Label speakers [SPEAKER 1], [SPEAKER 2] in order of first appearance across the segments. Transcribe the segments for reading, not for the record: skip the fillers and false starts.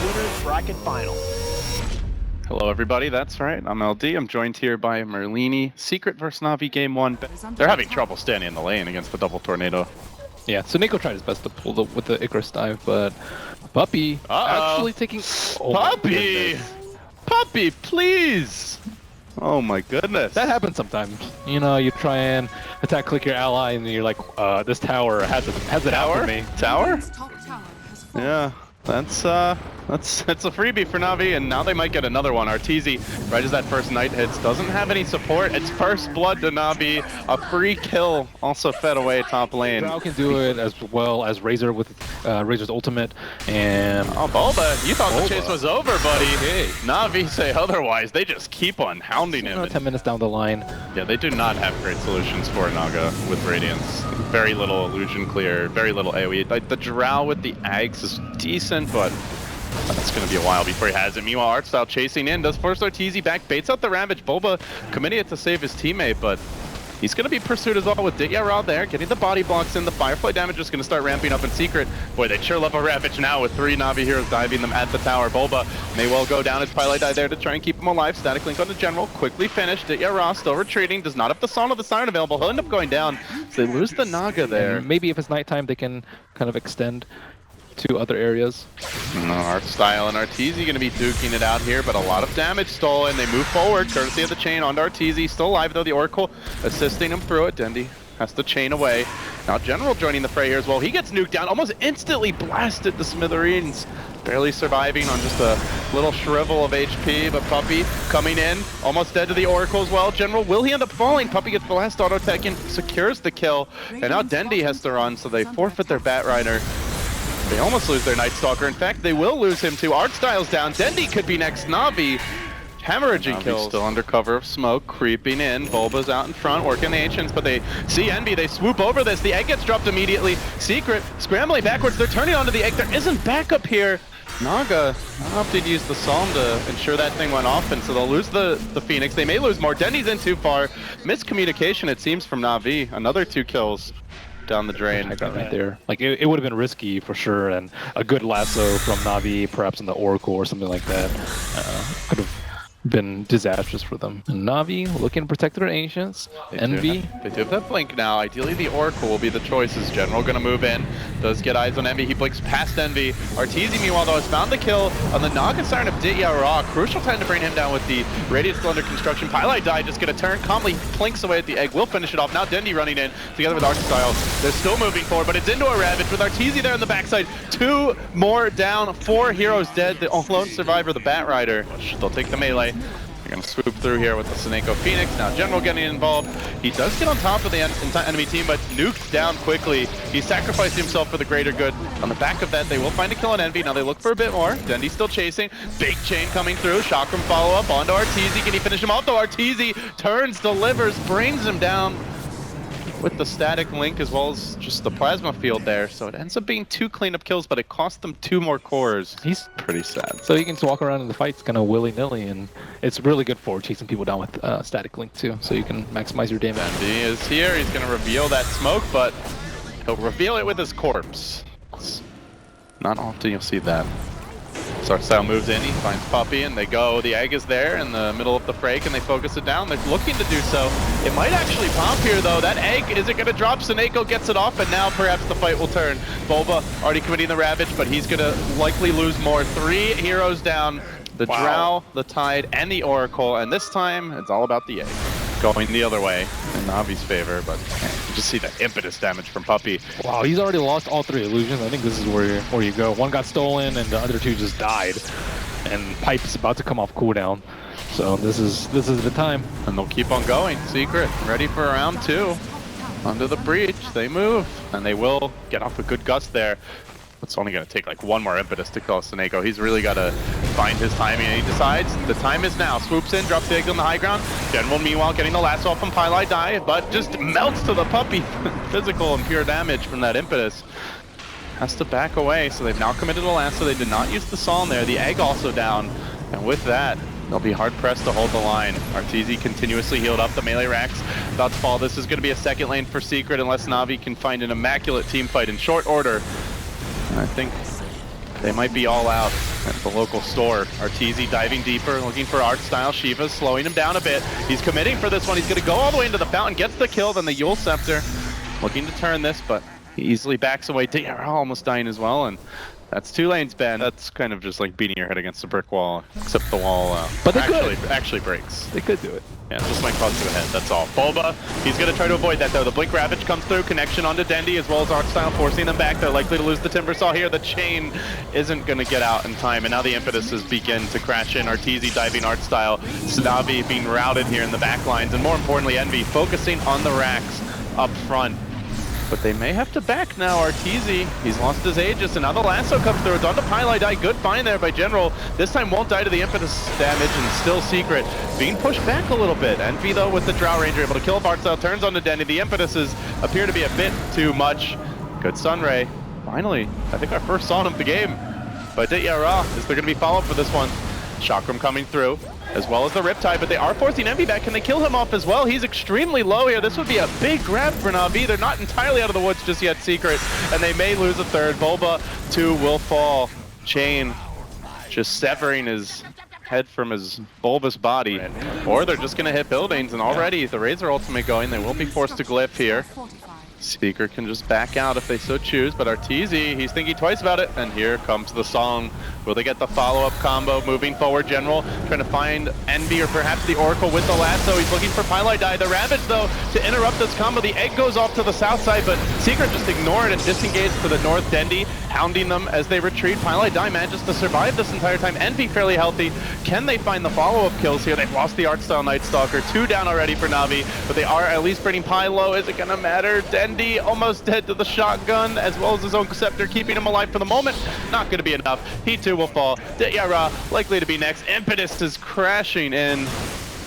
[SPEAKER 1] Winners Bracket Final.
[SPEAKER 2] Hello everybody, that's right, I'm LD. I'm joined here by Merlini. Secret vs NaVi Game 1. They're having trouble standing in the lane against the double tornado.
[SPEAKER 3] Yeah, so Nico tried his best to pull with the Icarus dive, but Puppey actually taking...
[SPEAKER 2] Oh Puppey! Puppey, please! Oh my goodness.
[SPEAKER 3] That happens sometimes. You know, you try and attack click your ally and you're like, this tower has it out for me.
[SPEAKER 2] Tower? Yeah, that's a freebie for NaVi, and now they might get another one. Arteezy, right as that first knight hits, doesn't have any support. It's first blood to NaVi. A free kill also fed away top lane.
[SPEAKER 3] Drow can do it as well as Razor with Razor's ultimate, and...
[SPEAKER 2] Oh, BuLba, you thought
[SPEAKER 3] BuLba.
[SPEAKER 2] The chase was over, buddy.
[SPEAKER 3] Okay.
[SPEAKER 2] NaVi say otherwise. They just keep on hounding him.
[SPEAKER 3] 10 minutes down the line.
[SPEAKER 2] Yeah, they do not have great solutions for Naga with Radiance. Very little illusion clear, very little AoE. Like, the Drow with the Ags is decent, but that's going to be a while before he has it. Meanwhile, Artstyle chasing in, does force Arteezy back, baits out the Ravage. BuLba committing it to save his teammate, but he's going to be pursued as well with Ditya there, getting the body blocks in. The Firefly damage is going to start ramping up in secret. Boy, they sure love a Ravage now with 3 NaVi heroes diving them at the tower. BuLba may well go down as pieliedie there to try and keep him alive. Static Link on the General, quickly finished. Ditya still retreating, does not have the Song of the Siren available. He'll end up going down, so they lose the Naga there.
[SPEAKER 3] And maybe if it's nighttime, they can kind of extend to other areas.
[SPEAKER 2] Artstyle and Arteezy going to be duking it out here, but a lot of damage stolen. They move forward, courtesy of the chain onto Arteezy. Still alive though, the Oracle assisting him through it. Dendi has to chain away. Now General joining the fray here as well. He gets nuked down, almost instantly blasted to smithereens. Barely surviving on just a little shrivel of HP, but Puppey coming in, almost dead to the Oracle as well. General, will he end up falling? Puppey gets the last auto tech in, secures the kill, and now Dendi has to run, so they forfeit their Batrider. They almost lose their Night Stalker. In fact, they will lose him too. Artstyle's down. Dendi could be next. NaVi hemorrhaging kills. Still under cover of smoke, creeping in. BuLba's out in front, working the Ancients, but they see Envy. They swoop over this. The egg gets dropped immediately. Secret scrambling backwards. They're turning onto the egg. There isn't backup here. Naga opted to use the Psalm to ensure that thing went off, and so they'll lose the Phoenix. They may lose more. Dendi's in too far. Miscommunication, it seems, from NaVi. Another 2 kills down the drain.
[SPEAKER 3] I got right there. Like it would have been risky for sure, and a good lasso from NaVi, perhaps in the Oracle or something like that, could have been disastrous for them. And NaVi looking to protect their Ancients. Envy.
[SPEAKER 2] They do have that blink now. Ideally, the Oracle will be the choices. General going to move in. Does get eyes on Envy. He blinks past Envy. Arteezy, meanwhile, though, has found the kill on the Naga Siren of Ditya. Crucial time to bring him down with the Radiance still under construction. pieliedie just get a turn. Calmly plinks away at the egg. Will finish it off. Now Dendi running in together with Artstyle. They're still moving forward, but it's into a Ravage with Arteezy there on the backside. 2 more down. 4 heroes dead. The lone survivor, the Batrider. They'll take the melee. They're going to swoop through here with the Seneko Phoenix. Now General getting involved. He does get on top of the enemy team, but nuked down quickly. He sacrificed himself for the greater good. On the back of that, they will find a kill on Envy. Now they look for a bit more. Dendi still chasing. Big chain coming through. Chakram follow-up onto Arteezy. Can he finish him off? Though Arteezy turns, delivers, brings him down with the static link as well as just the plasma field there. So it ends up being 2 cleanup kills, but it cost them 2 more cores. He's pretty sad.
[SPEAKER 3] So he can just walk around in the fights kind of willy-nilly, and it's really good for chasing people down with static link too, so you can maximize your damage.
[SPEAKER 2] Dendi is here. He's going to reveal that smoke, but he'll reveal it with his corpse. It's not often you'll see that. Artstyle moves in, he finds Puppey, and they go. The egg is there in the middle of the fray. Can they focus it down? They're looking to do so. It might actually pop here, though. That egg isn't going to drop. Seneko gets it off, and now perhaps the fight will turn. BuLba already committing the Ravage, but he's going to likely lose more. 3 heroes down. The Drow, the Tide, and the Oracle, and this time, it's all about the egg. Going the other way in NaVi's favor, but you just see the impetus damage from Puppey.
[SPEAKER 3] Wow, he's already lost all 3 illusions. I think this is where you go. 1 got stolen, and the other 2 just died. And Pipe's about to come off cooldown, so this is the time.
[SPEAKER 2] And they'll keep on going. Secret, ready for round 2. Under the breach, they move, and they will get off a good gust there. It's only going to take like 1 more impetus to kill Seneko. He's really got to find his timing, and he decides the time is now. Swoops in, drops the egg on the high ground. General, meanwhile, getting the lasso off from pieliedie, but just melts to the Puppey. Physical and pure damage from that impetus. Has to back away, so they've now committed a lasso. They did not use the Psalm there. The egg also down, and with that, they'll be hard-pressed to hold the line. Arteezy continuously healed up. The melee racks about to fall. This is going to be a second lane for Secret unless NaVi can find an immaculate team fight in short order. And I think They might be all out at the local store. Arteezy diving deeper, looking for art style. Shiva's slowing him down a bit. He's committing for this one. He's going to go all the way into the fountain, gets the kill, then the Yule Scepter. Looking to turn this, but he easily backs away. DRL almost dying as well, and that's 2 lanes, Ben. That's kind of just like beating your head against a brick wall, except the wall
[SPEAKER 3] but they
[SPEAKER 2] actually breaks.
[SPEAKER 3] They could do it.
[SPEAKER 2] Yeah, just might cause you a head, that's all. BuLba, he's going to try to avoid that though. The Blink Ravage comes through, connection onto Dendy as well as Artstyle, forcing them back. They're likely to lose the Timbersaw here. The chain isn't going to get out in time, and now the impetuses begin to crash in. Arteezy diving Artstyle, NaVi being routed here in the back lines, and more importantly, NaVi focusing on the racks up front. But they may have to back now. Arteezy, he's lost his Aegis, and now the lasso comes through. It's on to pieliedie. Good find there by General. This time won't die to the impetus damage, and still Secret being pushed back a little bit. NaVi, though, with the Drow Ranger, able to kill Artstyle, turns on to Denny. The impetuses appear to be a bit too much. Good Sunray. Finally, I think our first son of the game. But yeah, is there going to be follow-up for this one? Chakram coming through, as well as the Riptide, but they are forcing NaVi back. Can they kill him off as well? He's extremely low here. This would be a big grab for NaVi. They're not entirely out of the woods just yet, Secret, and they may lose a third. BuLba, 2 will fall. Chain just severing his head from his bulbous body, or they're just going to hit buildings, and already the Razor ultimate going. They will be forced to glyph here. Secret can just back out if they so choose, but Arteezy, he's thinking twice about it, and here comes the song. Will they get the follow-up combo? Moving forward, General trying to find NaVi or perhaps the Oracle with the lasso. He's looking for pieliedie. The Ravage, though, to interrupt this combo. The egg goes off to the south side, but Secret just ignore it and disengage to the north. Dendy hounding them as they retreat. pieliedie manages to survive this entire time. NaVi fairly healthy. Can they find the follow-up kills here? They've lost the Artstyle Night Stalker. 2 down already for NaVi, but they are at least bringing Pi low. Is it going to matter? Dendy almost dead to the shotgun, as well as his own scepter, keeping him alive for the moment. Not going to be enough. He too will fall. Yara likely to be next. Impetus is crashing in,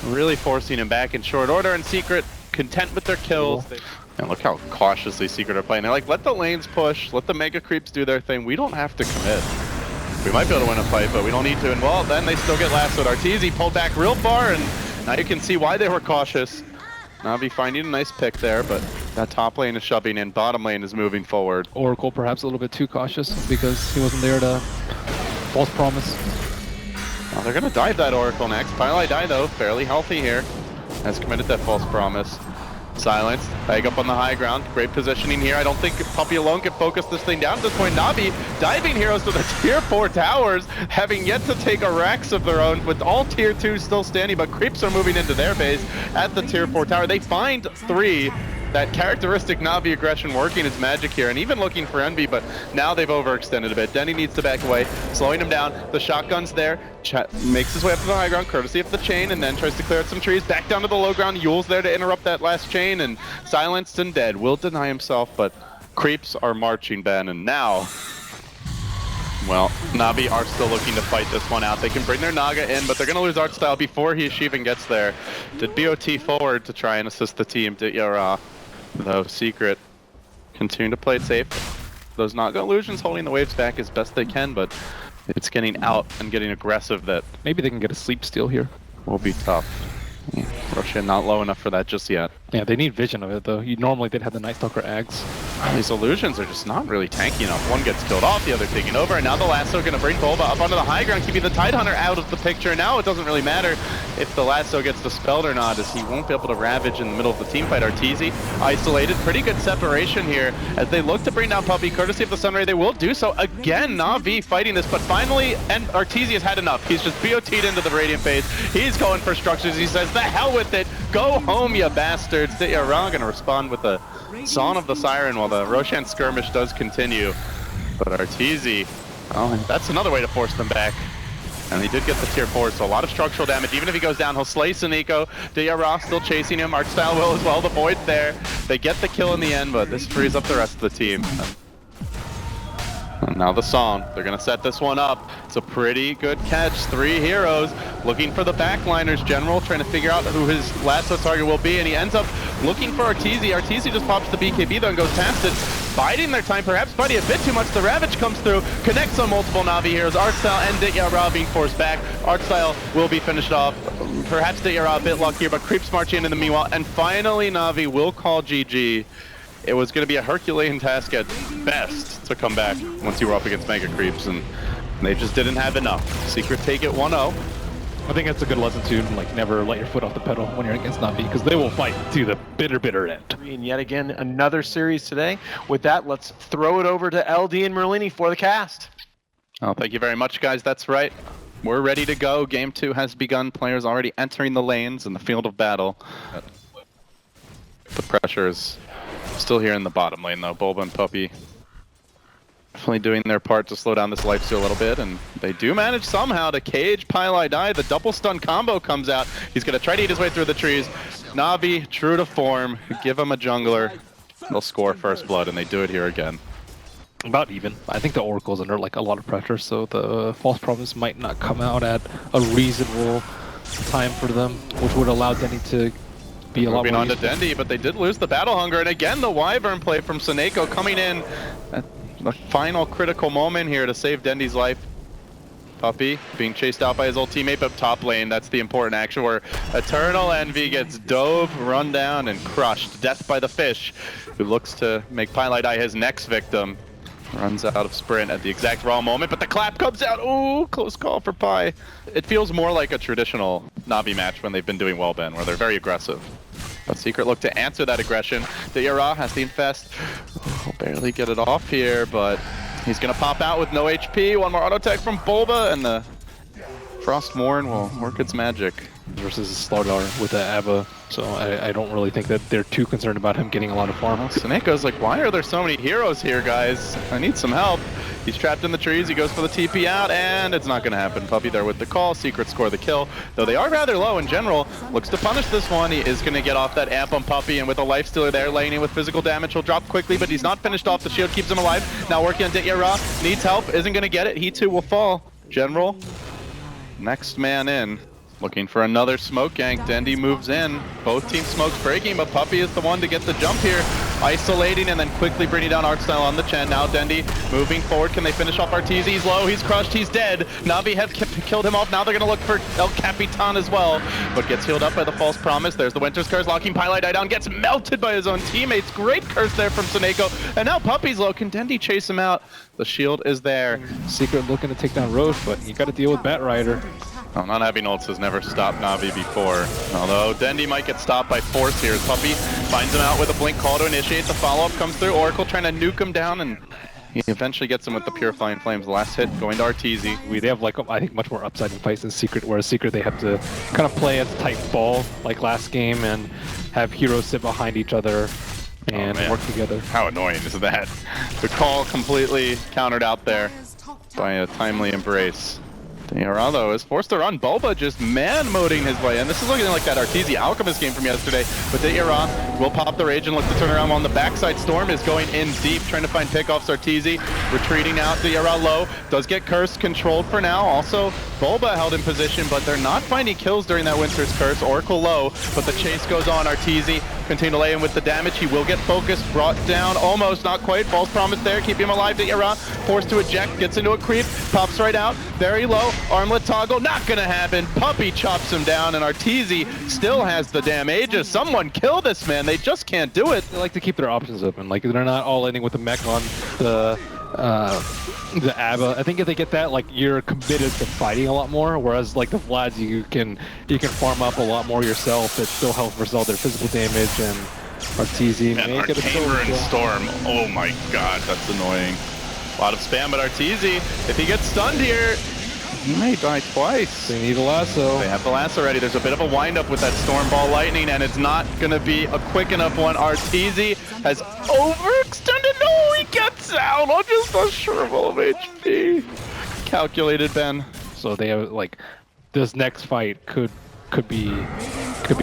[SPEAKER 2] really forcing him back in short order, and Secret content with their kills. And look how cautiously Secret are playing. They're like, let the lanes push, let the mega creeps do their thing. We don't have to commit. We might be able to win a fight, but we don't need to. And well, then they still get lassoed. Arteezy pulled back real far, and now you can see why they were cautious. NaVi finding a nice pick there, but that top lane is shoving in, bottom lane is moving forward.
[SPEAKER 3] Oracle perhaps a little bit too cautious because he wasn't there to false promise.
[SPEAKER 2] Well, they're going to dive that Oracle next. pieliedie, though, fairly healthy here. Has committed that false promise. Silenced, bag up on the high ground. Great positioning here. I don't think Puppey alone can focus this thing down at this point. NaVi diving heroes to the tier 4 towers, having yet to take a Rax of their own, with all tier 2 still standing, but creeps are moving into their base at the tier 4 tower. They find 3. That characteristic NaVi aggression working its magic here, and even looking for NaVi, but now they've overextended a bit. Denny needs to back away, slowing him down. The shotgun's there, makes his way up to the high ground, courtesy of the chain, and then tries to clear out some trees. Back down to the low ground, Yule's there to interrupt that last chain, and silenced and dead. Will deny himself, but creeps are marching, Ben, and now, well, NaVi are still looking to fight this one out. They can bring their Naga in, but they're going to lose Artstyle before he even gets there. Did BOT forward to try and assist the team. Did Yara. Though Secret continue to play it safe. Those Naga illusions holding the waves back as best they can, but it's getting out and getting aggressive that
[SPEAKER 3] maybe they can get a sleep steal here.
[SPEAKER 2] Will be tough. Roshan not low enough for that just yet.
[SPEAKER 3] Yeah, they need vision of it though. Normally they'd have the Night Stalker Ags.
[SPEAKER 2] These illusions are just not really tanky enough. One gets killed off, the other taking over, and now the lasso going to bring BuLba up onto the high ground, keeping the Tidehunter out of the picture. Now it doesn't really matter if the lasso gets dispelled or not, as he won't be able to ravage in the middle of the team fight. Arteezy isolated, pretty good separation here as they look to bring down Puppey, courtesy of the Sunray. They will do so again. NaVi fighting this, but finally, and Arteezy has had enough. He's just BOT'd into the Radiant phase. He's going for structures. He says, the hell with it. Go home, you bastards. Iran going to respond with a Song of the Siren while the Roshan skirmish does continue. But Arteezy, oh, that's another way to force them back. And he did get the tier 4, so a lot of structural damage. Even if he goes down, he'll slay Suniko. Yara still chasing him. Artstyle will as well. The Void's there. They get the kill in the end, but this frees up the rest of the team. And now the song. They're going to set this one up. It's a pretty good catch. 3 heroes looking for the backliners. General trying to figure out who his lasso target will be, and he ends up looking for Arteezy. Arteezy just pops the BKB though and goes past it. Biding their time, perhaps biting a bit too much. The Ravage comes through, connects on multiple NaVi heroes. Artstyle and Dityara being forced back. Artstyle will be finished off. Perhaps Dityara a bit luckier, but creeps marching in the meanwhile. And finally, NaVi will call GG it was going to be a Herculean task at best to come back once you were up against Mega Creeps, and they just didn't have enough. Secret take it 1-0.
[SPEAKER 3] I think that's a good lesson too, like never let your foot off the pedal when you're against NaVi, because they will fight to the bitter end.
[SPEAKER 1] And yet again, another series today. With that, let's throw it over to LD and Merlini for the cast.
[SPEAKER 2] Oh, thank you very much, guys. That's right. We're ready to go. Game 2 has begun. Players already entering the lanes in the field of battle. The pressure is still here in the bottom lane, though. BuLba and Puppey definitely doing their part to slow down this lifesteal a little bit, and they do manage somehow to cage pieliedie. The double stun combo comes out. He's going to try to eat his way through the trees. NaVi, true to form, give him a jungler. They'll score first blood, and they do it here again.
[SPEAKER 3] About even. I think the Oracle's under like a lot of pressure, so the false promise might not come out at a reasonable time for them, which would allow Dendy to be a lot more
[SPEAKER 2] moving on to
[SPEAKER 3] useful.
[SPEAKER 2] Dendy, but they did lose the battle hunger, and again the Wyvern play from Seneko coming in at the final critical moment here to save Dendy's life. Puppey being chased out by his old teammate, but top lane, that's the important action where EternaLEnVy gets dove, run down, and crushed. Death by the fish, who looks to make pieliedie his next victim. Runs out of sprint at the exact wrong moment, but the clap comes out. Ooh, close call for Pi. It feels more like a traditional NaVi match when they've been doing well, Ben, where they're very aggressive. But Secret look to answer that aggression. Dayara has the infest. He'll barely get it off here, but he's gonna pop out with no HP. One more auto tech from BuLba, and the Frostmourne will work its magic.
[SPEAKER 3] Versus Starladder with the Abba, so I don't really think that they're too concerned about him getting a lot of farm.
[SPEAKER 2] Seneco's like, why are there so many heroes here, guys? I need some help. He's trapped in the trees, he goes for the TP out, and it's not gonna happen. Puppey there with the call, Secret score the kill. Though they are rather low in general, looks to punish this one. He is gonna get off that amp on Puppey, and with a lifestealer there, laning with physical damage, he'll drop quickly, but he's not finished off. The shield keeps him alive. Now working on Dayara, needs help, isn't gonna get it. He too will fall. General, next man in. Looking for another smoke gank. Dendy moves in. Both team smokes breaking, but Puppey is the one to get the jump here. Isolating and then quickly bringing down Artstyle on the Chen. Now Dendy moving forward. Can they finish off Arteezy? He's low. He's crushed. He's dead. NaVi have killed him off. Now they're going to look for El Capitan as well. But gets healed up by the false promise. There's the Winter's Curse locking pieliedie down. Gets melted by his own teammates. Great curse there from Seneko. And now Puppey's low. Can Dendy chase him out? The shield is there.
[SPEAKER 3] Secret looking to take down Roche, but you got to deal with Batrider.
[SPEAKER 2] Oh, not having ults has never stopped NaVi before. Although Dendy might get stopped by force here. Puppey finds him out with a blink call to initiate. The follow-up comes through. Oracle trying to nuke him down, and he eventually gets him with the Purifying Flames. The last hit going to Arteezy.
[SPEAKER 3] They have like I think much more upside in fights than Secret, whereas Secret they have to kind of play as a tight ball like last game and have heroes sit behind each other and work together.
[SPEAKER 2] How annoying is that? The call completely countered out there by a timely embrace. Dayara, though, is forced to run. BuLba just man-moding his way in. This is looking like that Arteezy Alchemist game from yesterday. But Dayara will pop the rage and look to turn around on the backside. Storm is going in deep, trying to find pickoffs. Arteezy retreating out. Dayara low. Does get cursed, controlled for now. Also, BuLba held in position, but they're not finding kills during that Winter's Curse. Oracle low, but the chase goes on. Arteezy continue to lay in with the damage. He will get focused, brought down, almost, not quite. False promise there, keep him alive. Dayara forced to eject, gets into a creep, pops right out, very low. Armlet toggle, not gonna happen. Puppey chops him down, and Arteezy still has the damage. Someone kill this man, they just can't do it.
[SPEAKER 3] They like to keep their options open. Like they're not all ending with the mech on the Abba. I think if they get that, like you're committed to fighting a lot more. Whereas like the Vlads, you can farm up a lot more yourself. It still helps versus all their physical damage, and Arteezy
[SPEAKER 2] And
[SPEAKER 3] make it a
[SPEAKER 2] Arcane and
[SPEAKER 3] kill.
[SPEAKER 2] Storm, oh my god, that's annoying. A lot of spam, but Arteezy, if he gets stunned here, he may die twice.
[SPEAKER 3] They need a lasso.
[SPEAKER 2] They have the lasso ready. There's a bit of a wind-up with that Storm Ball Lightning, and it's not going to be a quick enough one. Arteezy has overextended. No, he gets out on just a shrivel of HP. Calculated, Ben.
[SPEAKER 3] So they have like this next fight could be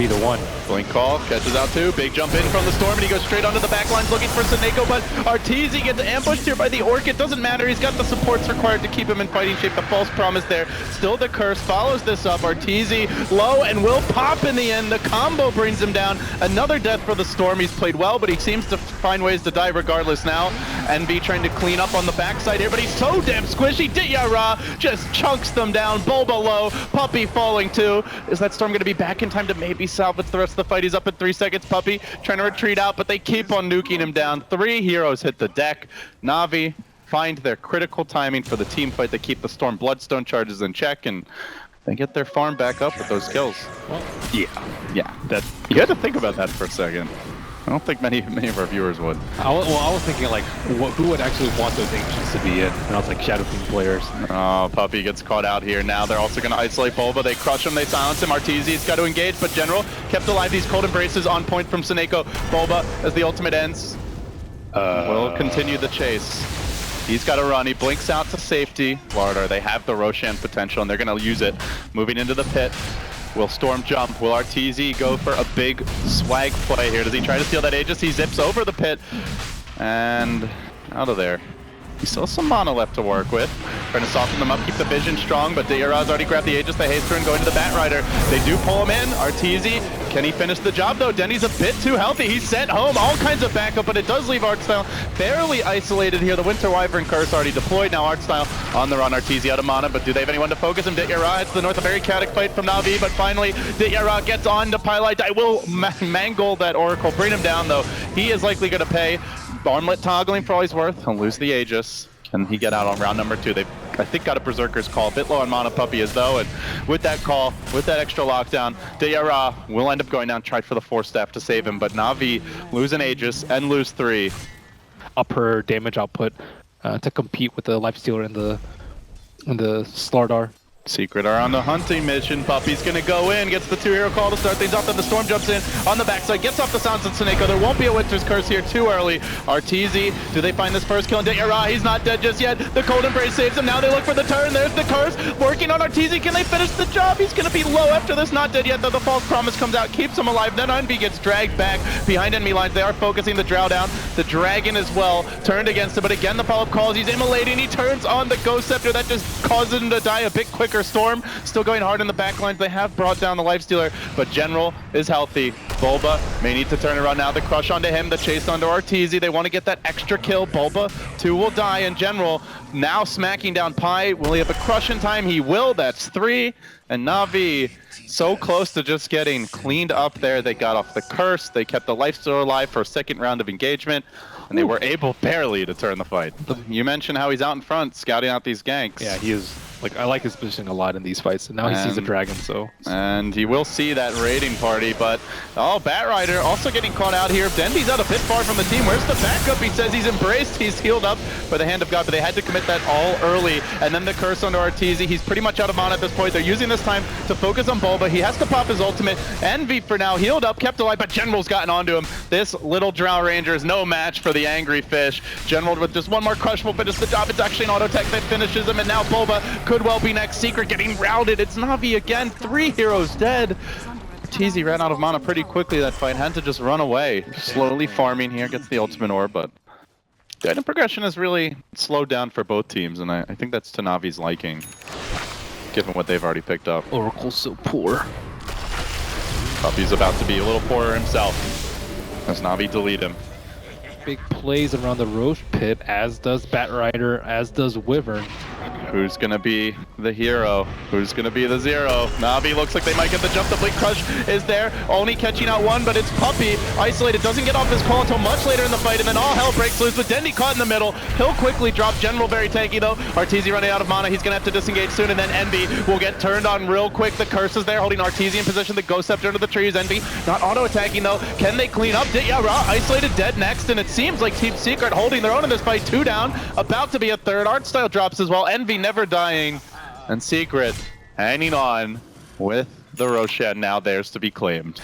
[SPEAKER 3] the one.
[SPEAKER 2] Blink call, catches out too. Big jump in from the Storm, and he goes straight onto the back lines looking for Seneko, but Arteezy gets ambushed here by the Orc. It doesn't matter. He's got the supports required to keep him in fighting shape. The false promise there. Still the curse follows this up. Arteezy low and will pop in the end. The combo brings him down. Another death for the Storm. He's played well, but he seems to find ways to die regardless now. NaVi trying to clean up on the backside here, but he's so damn squishy. Diarra just chunks them down. BuLba low, Puppey falling too. Is that Storm going to be back in time to maybe salvage the rest of the fight? He's up in 3 seconds. Puppey trying to retreat out, but they keep on nuking him down. 3 heroes hit the deck. NaVi find their critical timing for the team fight. They keep the Storm Bloodstone charges in check, and they get their farm back up with those kills.
[SPEAKER 3] Well,
[SPEAKER 2] Yeah. That you had to think about that for a second. I don't think many of our viewers would.
[SPEAKER 3] I was thinking like, who would actually want those ancients to be in? And I was like, Shadow Team players.
[SPEAKER 2] Oh, Puppey gets caught out here. Now they're also going to isolate BuLba. They crush him, they silence him. Arteezy's got to engage, but General kept alive. These cold embraces on point from Seneko. BuLba, as the ultimate ends, will continue the chase. He's got to run. He blinks out to safety. Florida, they have the Roshan potential, and they're going to use it. Moving into the pit. Will Storm jump? Will Arteezy go for a big swag play here? Does he try to steal that Aegis? He zips over the pit and out of there. He still has some mana left to work with. Trying to soften them up, keep the vision strong, but Diarra's already grabbed the Aegis, the haste turn, going to the Batrider. They do pull him in. Arteezy, can he finish the job though? Denny's a bit too healthy. He's sent home, all kinds of backup, but it does leave Artstyle fairly isolated here. The Winter Wyvern Curse already deployed. Now Artstyle on the run. Arteezy out of mana, but do they have anyone to focus him? Diarra, it's the North, a very chaotic fight from NaVi, but finally Diarra gets on to pieliedie. I will mangle that Oracle, bring him down though. He is likely going to pay. Armlet toggling for all he's worth. He'll lose the Aegis. Can he get out on round number 2? They've, I think, got a Berserker's Call. A bit low on mana, Puppey is though, and with that call, with that extra lockdown, Diarra will end up going down, tried for the Force Staff to save him, but NaVi lose an Aegis and lose 3.
[SPEAKER 3] Up her damage output to compete with the Lifestealer and the Starladder.
[SPEAKER 2] Secret are on the hunting mission. Puppey's gonna go in, gets the 2-hero call to start things off, then the Storm jumps in on the backside, gets off the sounds of Seneko. There won't be a Winter's Curse here too early. Arteezy, do they find this first kill? And Diarra, he's not dead just yet. The Cold Embrace saves him. Now they look for the turn. There's the curse working on Arteezy. Can they finish the job? He's gonna be low after this. Not dead yet though. The False Promise comes out, keeps him alive. Then NaVi gets dragged back behind enemy lines. They are focusing the Drow down. The Dragon as well turned against him, but again the follow-up calls. He's immolating. He turns on the Ghost Scepter. That just causes him to die a bit quicker. Storm still going hard in the back lines. They have brought down the Lifestealer, but General is healthy. BuLba may need to turn around now. The crush onto him, the chase onto Arteezy. They want to get that extra kill. BuLba, 2 will die, and General now smacking down Pi. Will he have a crush in time? He will. That's 3. And NaVi so close to just getting cleaned up there. They got off the curse. They kept the Lifestealer alive for a second round of engagement, and they were able barely to turn the fight. You mentioned how he's out in front scouting out these ganks.
[SPEAKER 3] Yeah, he is. Like, I like his positioning a lot in these fights, and now he sees a dragon, so...
[SPEAKER 2] And he will see that raiding party, but... Oh, Batrider also getting caught out here. Dendy's out a bit far from the team. Where's the backup? He says he's embraced. He's healed up by the hand of God, but they had to commit that all early. And then the curse onto Arteezy. He's pretty much out of mana at this point. They're using this time to focus on BuLba. He has to pop his ultimate. NaVi for now, healed up, kept alive, but General's gotten onto him. This little Drow Ranger is no match for the Angry Fish. General with just one more crush will finish the job. It's actually an auto tech that finishes him, and now BuLba could well be next. Secret getting routed. It's NaVi again. 3 heroes dead. Arteezy ran out of mana pretty quickly that fight. Had to just run away. Slowly farming here. Gets the ultimate orb, but the item progression has really slowed down for both teams, and I think that's to NaVi's liking, given what they've already picked up.
[SPEAKER 3] Oracle's so poor.
[SPEAKER 2] Puppey's about to be a little poorer himself as NaVi delete him.
[SPEAKER 3] Big plays around the Roche pit, as does Batrider, as does Wyvern.
[SPEAKER 2] Who's gonna be the hero? Who's gonna be the 0? NaVi looks like they might get the jump. The Blink Crush is there, only catching out 1, but it's Puppey isolated, doesn't get off his call until much later in the fight, and then all hell breaks loose with Dendy caught in the middle. He'll quickly drop. General very tanky though. Arteezy running out of mana. He's gonna have to disengage soon, and then NaVi will get turned on real quick. The curse is there, holding Arteezy in position. The Ghost Scepter under the trees. NaVi not auto attacking though. Can they clean up? Yeah, Ra isolated, dead next, and it seems like Team Secret holding their own in this fight. 2 down, about to be a 3rd. Artstyle drops as well. NaVi never dying, and Secret hanging on with the Roshan, now theirs to be claimed.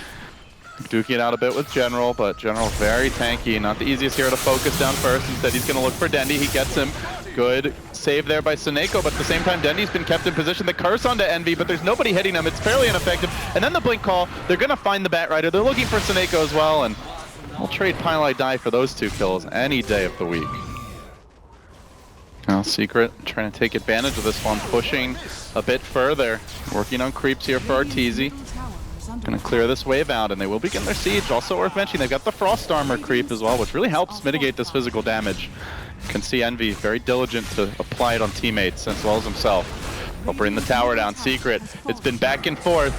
[SPEAKER 2] Duking it out a bit with General, but General very tanky. Not the easiest hero to focus down first. Instead, he's going to look for Dendy. He gets him. Good save there by Seneko, but at the same time, Dendy's been kept in position. The curse onto NaVi, but there's nobody hitting him. It's fairly ineffective. And then the blink call. They're going to find the Batrider. They're looking for Seneko as well, and we'll trade pieliedie for those 2 kills any day of the week. Now Secret trying to take advantage of this one, pushing a bit further. Working on creeps here for Arteezy. Gonna clear this wave out, and they will begin their siege. Also worth mentioning, they've got the Frost Armor creep as well, which really helps mitigate this physical damage. can see Envy very diligent to apply it on teammates as well as himself. They'll bring the tower down. Secret. It's been back and forth,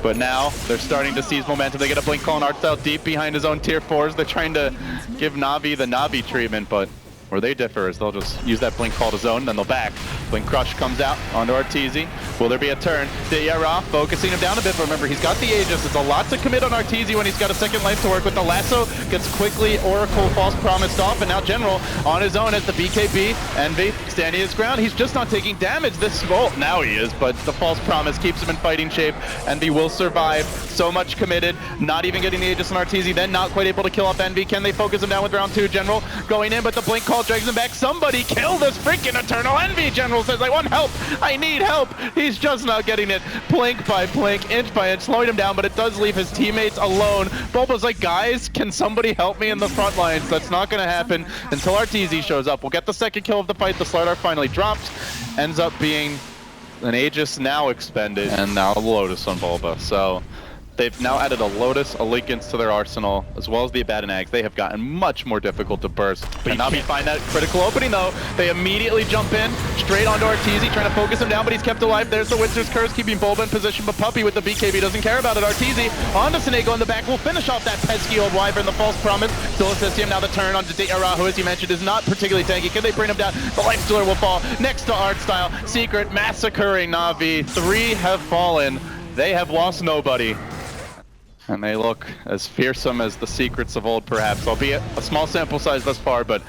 [SPEAKER 2] but now they're starting to seize momentum. They get a blink call on Arthour deep behind his own tier 4s. They're trying to give NaVi the NaVi treatment, but where they differ is they'll just use that blink call to zone, then they'll back. Blink Crush comes out onto Arteezy. Will there be a turn? Diyara focusing him down a bit, but remember, he's got the Aegis. It's a lot to commit on Arteezy when he's got a second life to work with. The lasso gets quickly Oracle false promised off, and now General on his own as the BKB. Envy standing his ground. He's just not taking damage this well, now he is, but the false promise keeps him in fighting shape. Envy will survive. So much committed. Not even getting the Aegis on Arteezy, then not quite able to kill off Envy. Can they focus him down with round 2? General going in, but the blink call drags him back. Somebody kill this freaking EternaLEnVy! General says, I want help! I need help! He's just not getting it. Blink by blink, inch by inch, slowing him down, but it does leave his teammates alone. BuLba's like, guys, can somebody help me in the front lines? That's not gonna happen until Arteezy shows up. We'll get the second kill of the fight. The Starladder finally dropped. Ends up being an Aegis now expended, and now a Lotus on BuLba. So they've now added a Lotus, a Linken's to their arsenal, as well as the Abaddon Ags. They have gotten much more difficult to burst. Can NaVi find that critical opening though? They immediately jump in, straight onto Arteezy, trying to focus him down, but he's kept alive. There's the Winter's Curse, keeping BuLba in position, but Puppey with the BKB doesn't care about it. Arteezy onto Senego in the back will finish off that pesky old Wyvern, the false promise. Still assisting him, now the turn onto Diyara, who as you mentioned is not particularly tanky. Can they bring him down? The Life Stealer will fall next to Artstyle. Secret massacring NaVi. 3 have fallen. They have lost nobody. And they look as fearsome as the Secrets of old, perhaps, albeit a small sample size thus far, but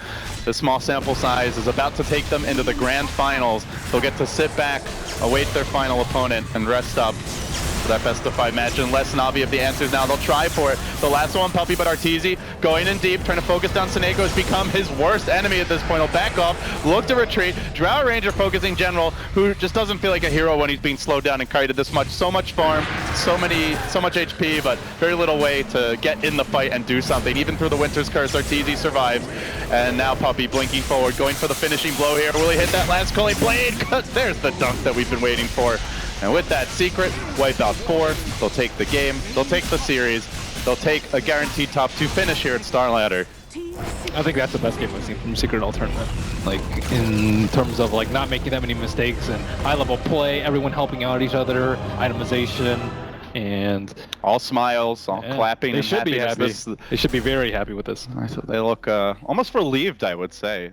[SPEAKER 2] the small sample size is about to take them into the grand finals. They'll get to sit back, await their final opponent, and rest up for that best of 5 match, unless NaVi have the answers now. They'll try for it. The last one, Puppey, but Arteezy going in deep, trying to focus down Senego, has become his worst enemy at this point. He'll back off, look to retreat. Drow Ranger focusing General, who just doesn't feel like a hero when he's being slowed down and kited this much. So much farm, so much HP, but very little way to get in the fight and do something. Even through the Winter's Curse, Arteezy survives. And now Puppey blinking forward, going for the finishing blow here. Will he hit that last Culling Blade? There's the dunk that we've been waiting for. And with that, Secret wipe out 4. They'll take the game. They'll take the series. They'll take a guaranteed top 2 finish here at Starladder.
[SPEAKER 3] I think that's the best game I've seen from Secret all tournament. Like, in terms of like not making that many mistakes and high-level play, everyone helping out each other, itemization, and
[SPEAKER 2] all smiles, all clapping.
[SPEAKER 3] They
[SPEAKER 2] and
[SPEAKER 3] should be happy.
[SPEAKER 2] This,
[SPEAKER 3] they should be very happy with this.
[SPEAKER 2] they look almost relieved, I would say.